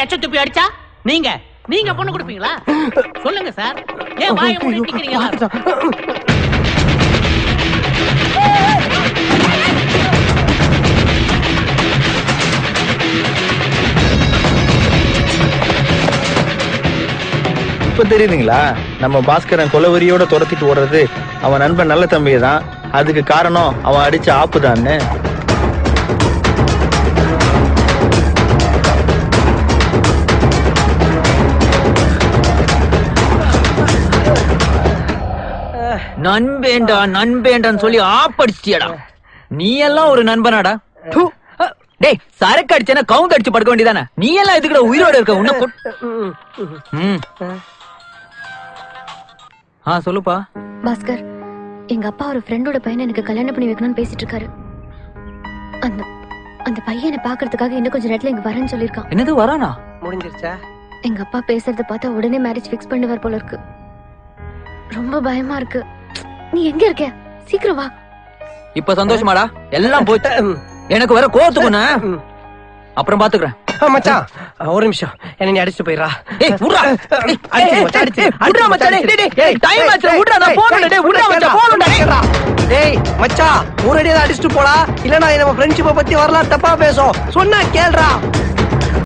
எச்ச துப்பி அடிச்சா நீங்க நீங்க பொண்ணு கொடுப்பீங்களா? சொல்லுங்க சார். ஏன் வாயை மூடிட்டு நிக்கிறீங்க? இப்ப தெரியுதுங்களா, நம்ம பாஸ்கரன் கொலவெறியோட துரத்திட்டு ஓடுறது அவன் நண்பன் நல்ல தம்பியை தான். அதுக்கு காரணம் அவன் அடிச்ச ஆப்புதான்னு. நண்பேண்டா நண்பேண்டான்னு சொல்லி ஆப்படிச்சிட்டியடா. நீ எல்லாம் ஒரு நண்பனாடா? டேய், சரக்கு அடிச்சேன்னா கவுந்து அடிச்சு படுக்க வேண்டியதானே? நீ எல்லாம் எதுக்குடா உயிரோட இருக்க? உன்ன சொல்லுப்பா. பாஸ்கர், எங்க அப்பா ஒரு ஃப்ரெண்டோட பையனை எனக்கு கல்யாணம் பண்ணி வைக்கணும்னு பேசிட்டு இருக்காரு. அந்த பையனை பாக்குறதுக்காக இன்னும் கொஞ்சம் நேரத்துல இங்க வரேன்னு சொல்லிருக்கான். என்னது வரானா? முடிஞ்சிருச்சா? எங்க அப்பா பேசுறத பார்த்தா உடனே மேரேஜ் ஃபிக்ஸ் பண்ணுவார் போல இருக்கு. ரொம்ப பயமா இருக்கு. நீ எங்க இருக்க? சீக்கிரம் வா. இப்ப சந்தோஷமாடா? எல்லாம் போச்சு. எனக்கு வேற கோத்துக்குன. அப்புறம் பாத்துக்கிறேன். மச்சான் ஒரு நிமிஷம், என்ன நீ அடிச்சுட்டு போயிடா. டேய் மச்சான், ஒரு அடியா அடிச்சுட்டு போடா, இல்லன்னா நம்ம ஃப்ரெண்ட்ஷிப்பை பத்தி வரலாம் தப்பா பேசும். சொன்னா கேள்றா.